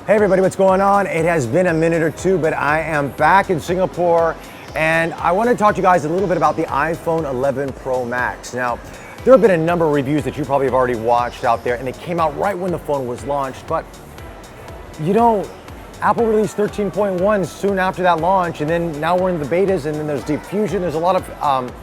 Hey everybody, what's going on? It has been a minute or two, but I am back in Singapore and I want to talk to you guys a little bit about the iPhone 11 Pro Max. Now, there have been a number of reviews that you probably have already watched out there and they came out right when the phone was launched, but you know, Apple released 13.1 soon after that launch, and then now we're in the betas, and then there's Deep Fusion. There's a lot of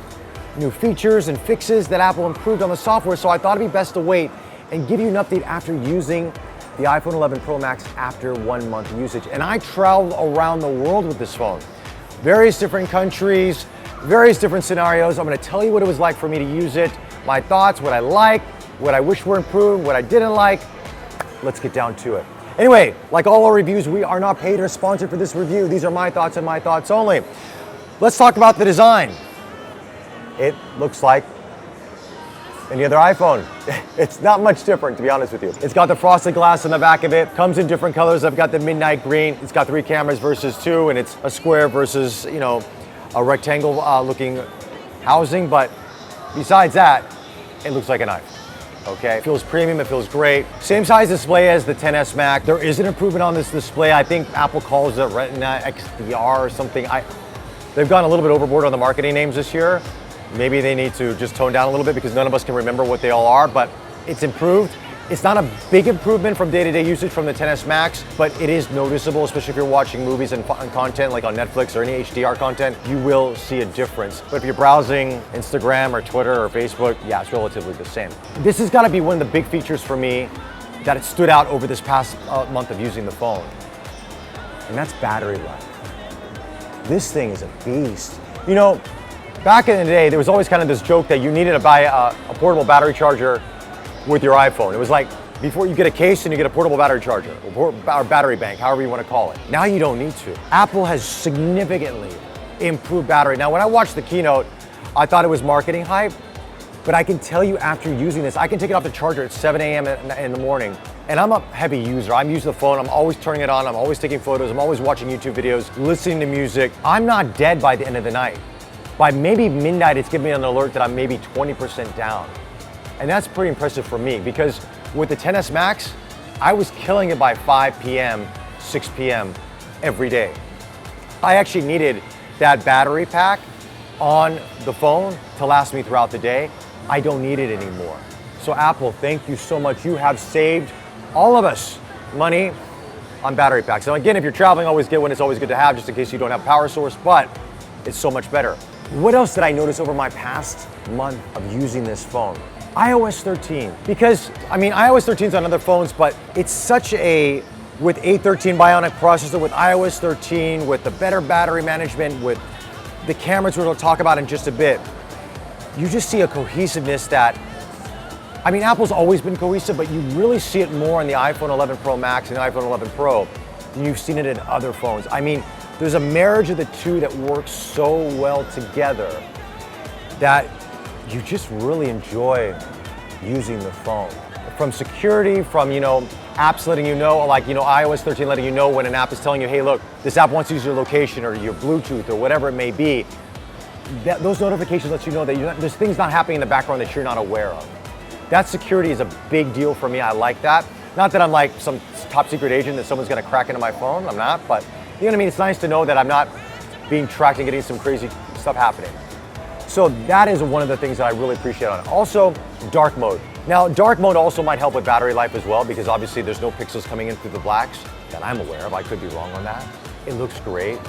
new features and fixes that Apple improved on the software, so I thought it'd be best to wait and give you an update after using the iPhone 11 Pro Max after 1 month usage. And I travel around the world with this phone. Various different countries, various different scenarios. I'm gonna tell you what it was like for me to use it, my thoughts, what I like, what I wish were improved, what I didn't like. Let's get down to it. Anyway, like all our reviews, we are not paid or sponsored for this review. These are my thoughts and my thoughts only. Let's talk about the design. It looks like any other iPhone. It's not much different, to be honest with you. It's got the frosted glass on the back of it, comes in different colors. I've got the midnight green. It's got 3 cameras versus 2, and it's a square versus, you know, a rectangle looking housing. But besides that, it looks like an iPhone. Okay, it feels premium, it feels great. Same size display as the XS Max. There is an improvement on this display. I think Apple calls it Retina XDR or something. They've gone a little bit overboard on the marketing names this year. Maybe they need to just tone down a little bit because none of us can remember what they all are, but it's improved. It's not a big improvement from day-to-day usage from the XS Max, but it is noticeable, especially if you're watching movies and content like on Netflix or any HDR content, you will see a difference. But if you're browsing Instagram or Twitter or Facebook, yeah, it's relatively the same. This has got to be one of the big features for me that it stood out over this past month of using the phone, and that's battery life. This thing is a beast. You know, back in the day, there was always kind of this joke that you needed to buy a portable battery charger with your iPhone. It was like, before you get a case and you get a portable battery charger, or battery bank, however you want to call it. Now you don't need to. Apple has significantly improved battery. Now when I watched the keynote, I thought it was marketing hype, but I can tell you after using this, I can take it off the charger at 7 a.m. in the morning, and I'm a heavy user. I'm using the phone, I'm always turning it on, I'm always taking photos, I'm always watching YouTube videos, listening to music. I'm not dead by the end of the night. By maybe midnight, it's giving me an alert that I'm maybe 20% down. And that's pretty impressive for me because with the XS Max, I was killing it by 5 p.m., 6 p.m. every day. I actually needed that battery pack on the phone to last me throughout the day. I don't need it anymore. So Apple, thank you so much. You have saved all of us money on battery packs. Now again, if you're traveling, always get one. It's always good to have just in case you don't have power source, but it's so much better. What else did I notice over my past month of using this phone? iOS 13, because I mean, iOS 13 is on other phones, but it's such a, with A13 Bionic processor, with iOS 13, with the better battery management, with the cameras we'll talk about in just a bit, you just see a cohesiveness that, I mean, Apple's always been cohesive, but you really see it more in the iPhone 11 Pro Max and the iPhone 11 Pro than you've seen it in other phones. I mean, there's a marriage of the two that works so well together that you just really enjoy using the phone. From security, from, you know, apps letting you know, like, you know, iOS 13 letting you know when an app is telling you, hey, look, this app wants to use your location or your Bluetooth or whatever it may be. Those notifications let you know that there's things not happening in the background that you're not aware of. That security is a big deal for me. I like that. Not that I'm like some top secret agent that someone's gonna crack into my phone. I'm not, but you know what I mean? It's nice to know that I'm not being tracked and getting some crazy stuff happening. So that is one of the things that I really appreciate on it. Also, dark mode. Now, dark mode also might help with battery life as well because obviously there's no pixels coming in through the blacks that I'm aware of. I could be wrong on that. It looks great.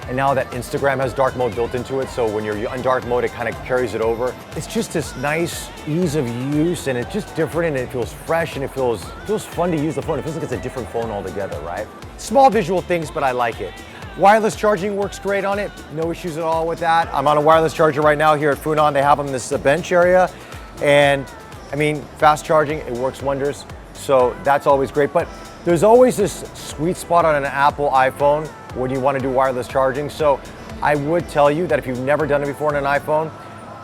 And now that Instagram has dark mode built into it, so when you're on dark mode, it kind of carries it over. It's just this nice ease of use, and it's just different, and it feels fresh, and it feels fun to use the phone. It feels like it's a different phone altogether, right? Small visual things, but I like it. Wireless charging works great on it. No issues at all with that. I'm on a wireless charger right now here at Funan. They have them in this bench area. And I mean, fast charging, it works wonders. So that's always great. But there's always this sweet spot on an Apple iPhone when you want to do wireless charging. So I would tell you that if you've never done it before on an iPhone,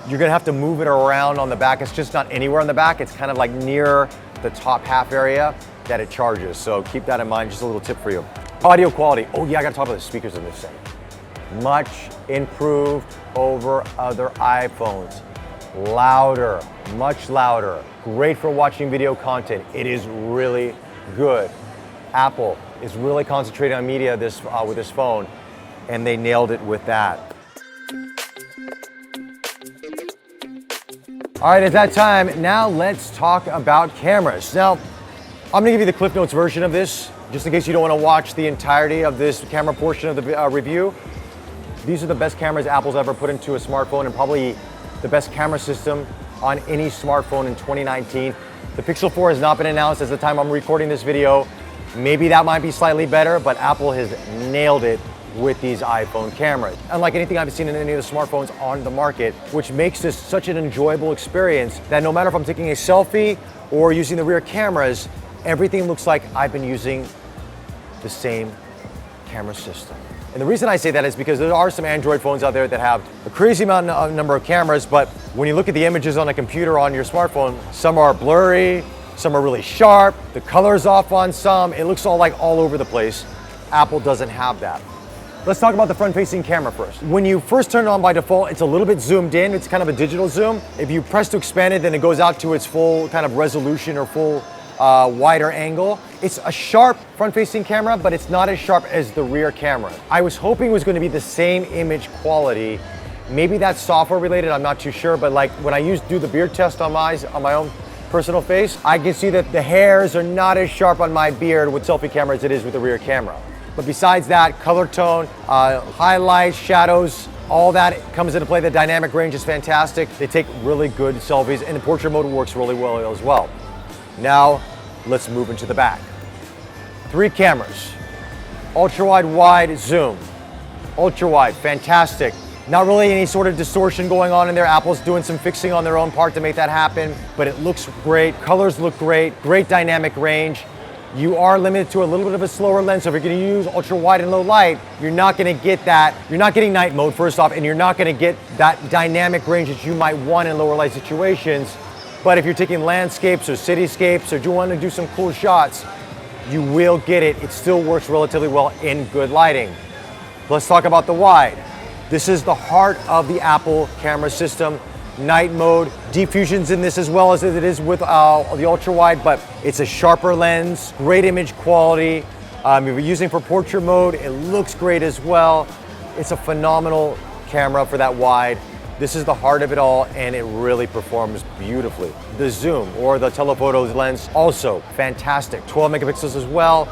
you're gonna have to move it around on the back. It's just not anywhere on the back. It's kind of like near the top half area that it charges. So keep that in mind, just a little tip for you. Audio quality. Oh yeah, I gotta talk about the speakers in this thing. Much improved over other iPhones. Louder, much louder. Great for watching video content. It is really good. Apple is really concentrating on media with this phone, and they nailed it with that. All right, it's that time. Now let's talk about cameras. Now, I'm gonna give you the Cliff Notes version of this, just in case you don't wanna watch the entirety of this camera portion of the review. These are the best cameras Apple's ever put into a smartphone, and probably the best camera system on any smartphone in 2019. The Pixel 4 has not been announced at the time I'm recording this video. Maybe that might be slightly better, but Apple has nailed it with these iPhone cameras. Unlike anything I've seen in any of the smartphones on the market, which makes this such an enjoyable experience that no matter if I'm taking a selfie or using the rear cameras, everything looks like I've been using the same camera system. And the reason I say that is because there are some Android phones out there that have a crazy number of cameras, but when you look at the images on a computer on your smartphone, some are blurry, some are really sharp, the color's off on some, it looks all over the place. Apple doesn't have that. Let's talk about the front-facing camera first. When you first turn it on by default, it's a little bit zoomed in, it's kind of a digital zoom. If you press to expand it, then it goes out to its full kind of resolution or full wider angle. It's a sharp front-facing camera, but it's not as sharp as the rear camera. I was hoping it was going to be the same image quality. Maybe that's software related, I'm not too sure, but like when I do the beard test on my own personal face, I can see that the hairs are not as sharp on my beard with selfie camera as it is with the rear camera. But besides that, color tone, highlights, shadows, all that comes into play. The dynamic range is fantastic. They take really good selfies, and the portrait mode works really well as well. Now, let's move into the back. 3 cameras, ultra-wide, wide, zoom. Ultra-wide, fantastic. Not really any sort of distortion going on in there. Apple's doing some fixing on their own part to make that happen, but it looks great. Colors look great, great dynamic range. You are limited to a little bit of a slower lens, so if you're gonna use ultra-wide and low light, you're not gonna get that. You're not getting night mode, first off, and you're not gonna get that dynamic range that you might want in lower light situations. But if you're taking landscapes or cityscapes or you want to do some cool shots, you will get it. It still works relatively well in good lighting. Let's talk about the wide. This is the heart of the Apple camera system. Night mode, deep fusion's in this as well as it is with the ultra wide, but it's a sharper lens, great image quality. If you're using for portrait mode, it looks great as well. It's a phenomenal camera for that wide. This is the heart of it all, and it really performs beautifully. The zoom or the telephoto lens, also fantastic. 12 megapixels as well.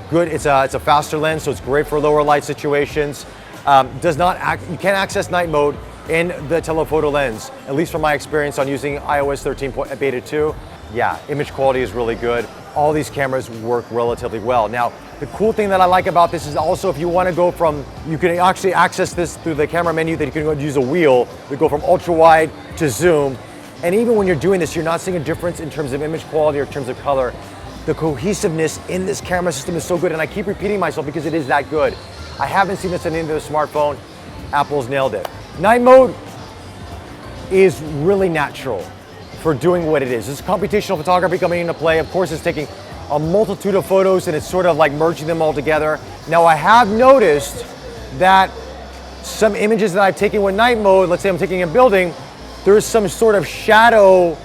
Good, it's a faster lens, so it's great for lower light situations. You can't access night mode in the telephoto lens, at least from my experience on using iOS 13 Beta 2. Yeah, image quality is really good. All these cameras work relatively well. Now, the cool thing that I like about this is also if you want to go from, you can actually access this through the camera menu, that you can go use a wheel to go from ultra wide to zoom. And even when you're doing this, you're not seeing a difference in terms of image quality or in terms of color. The cohesiveness in this camera system is so good, and I keep repeating myself because it is that good. I haven't seen this in any other smartphone. Apple's nailed it. Night mode is really natural for doing what it is. This is computational photography coming into play. Of course, it's taking a multitude of photos and it's sort of like merging them all together. Now, I have noticed that some images that I've taken with night mode, let's say I'm taking a building, there's some sort of shadow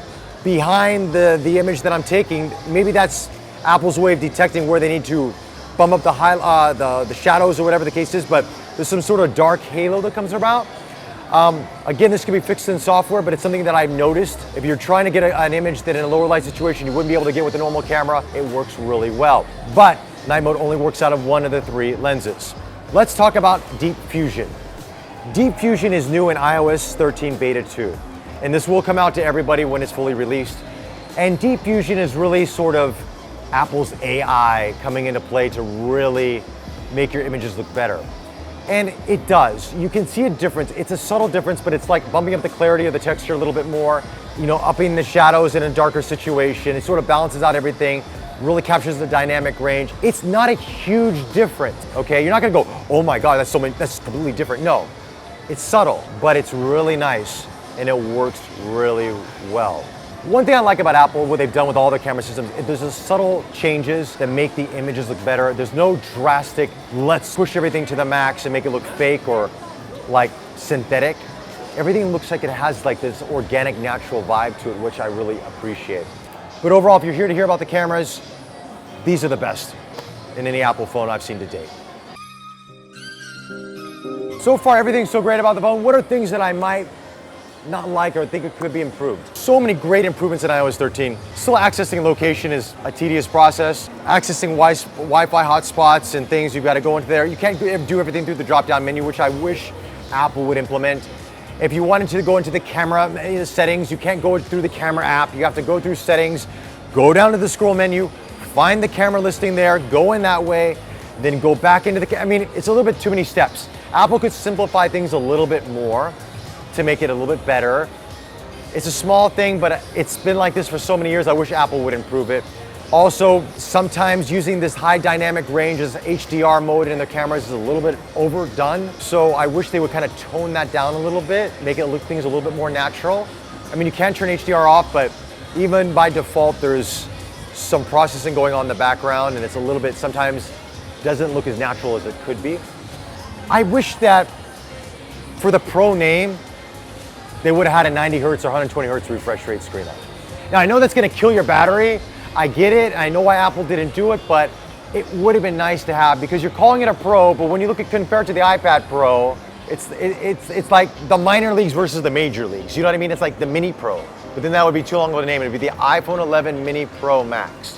behind the image that I'm taking. Maybe that's Apple's way of detecting where they need to bump up the shadows or whatever the case is, but there's some sort of dark halo that comes about. Again, this can be fixed in software, but it's something that I've noticed. If you're trying to get an image that in a lower light situation you wouldn't be able to get with a normal camera, it works really well. But night mode only works out of one of the 3 lenses. Let's talk about deep fusion. Deep fusion is new in iOS 13 Beta 2, and this will come out to everybody when it's fully released. And deep fusion is really sort of Apple's AI coming into play to really make your images look better. And it does. You can see a difference. It's a subtle difference, but it's like bumping up the clarity of the texture a little bit more, upping the shadows in a darker situation. It sort of balances out everything, really captures the dynamic range. It's not a huge difference, okay? You're not gonna go, oh my God, that's completely different. No, it's subtle, but it's really nice and it works really well. One thing I like about Apple, what they've done with all their camera systems, there's subtle changes that make the images look better. There's no drastic, let's push everything to the max and make it look fake or like synthetic. Everything looks like it has like this organic, natural vibe to it, which I really appreciate. But overall, if you're here to hear about the cameras, these are the best. in any Apple phone I've seen to date. So far, everything's so great about the phone. What are things that I might not like or think it could be improved? So many great improvements in iOS 13. Still accessing location is a tedious process. Accessing Wi-Fi hotspots and things, you've got to go into there. You can't do everything through the drop-down menu, which I wish Apple would implement. If you wanted to go into the camera settings, you can't go through the camera app. You have to go through settings, go down to the scroll menu, find the camera listing there, go in that way, then go back into the, I mean, it's a little bit too many steps. Apple could simplify things a little bit more to make it a little bit better. It's a small thing, but it's been like this for so many years. I wish Apple would improve it. Also, sometimes using this high dynamic range as HDR mode in their cameras is a little bit overdone. So I wish they would kind of tone that down a little bit, make it look things a little bit more natural. I mean, you can turn HDR off, but even by default, there's some processing going on in the background, and it's a little bit, sometimes doesn't look as natural as it could be. I wish that for the Pro name, they would have had a 90 hertz or 120 hertz refresh rate screen on it. Now, I know that's gonna kill your battery. I get it, I know why Apple didn't do it, but it would have been nice to have, because you're calling it a Pro, but when you look at compared to the iPad Pro, it's like the minor leagues versus the major leagues. You know what I mean? It's like the Mini Pro, but then that would be too long of a name. It'd be the iPhone 11 Mini Pro Max.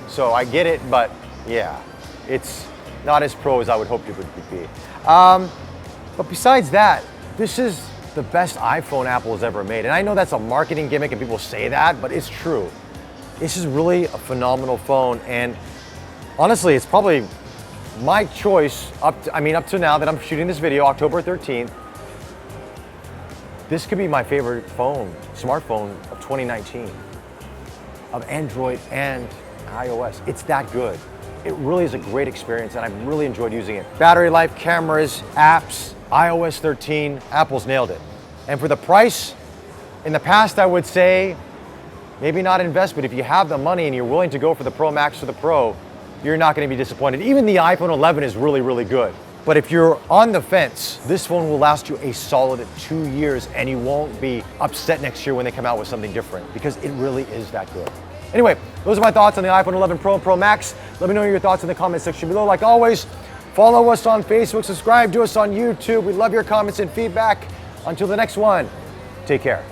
So I get it, but yeah, it's not as pro as I would hope it would be. But besides that, this is the best iPhone Apple has ever made. And I know that's a marketing gimmick and people say that, but it's true. This is really a phenomenal phone. And honestly, it's probably my choice up to now that I'm shooting this video, October 13th. This could be my favorite smartphone of 2019, of Android and iOS. It's that good. It really is a great experience, and I've really enjoyed using it. Battery life, cameras, apps, iOS 13, Apple's nailed it. And for the price, in the past I would say, maybe not invest, but if you have the money and you're willing to go for the Pro Max or the Pro, you're not gonna be disappointed. Even the iPhone 11 is really, really good. But if you're on the fence, this phone will last you a solid 2 years, and you won't be upset next year when they come out with something different, because it really is that good. Anyway, those are my thoughts on the iPhone 11 Pro and Pro Max. Let me know your thoughts in the comment section below. Like always, follow us on Facebook, subscribe to us on YouTube. We love your comments and feedback. Until the next one, take care.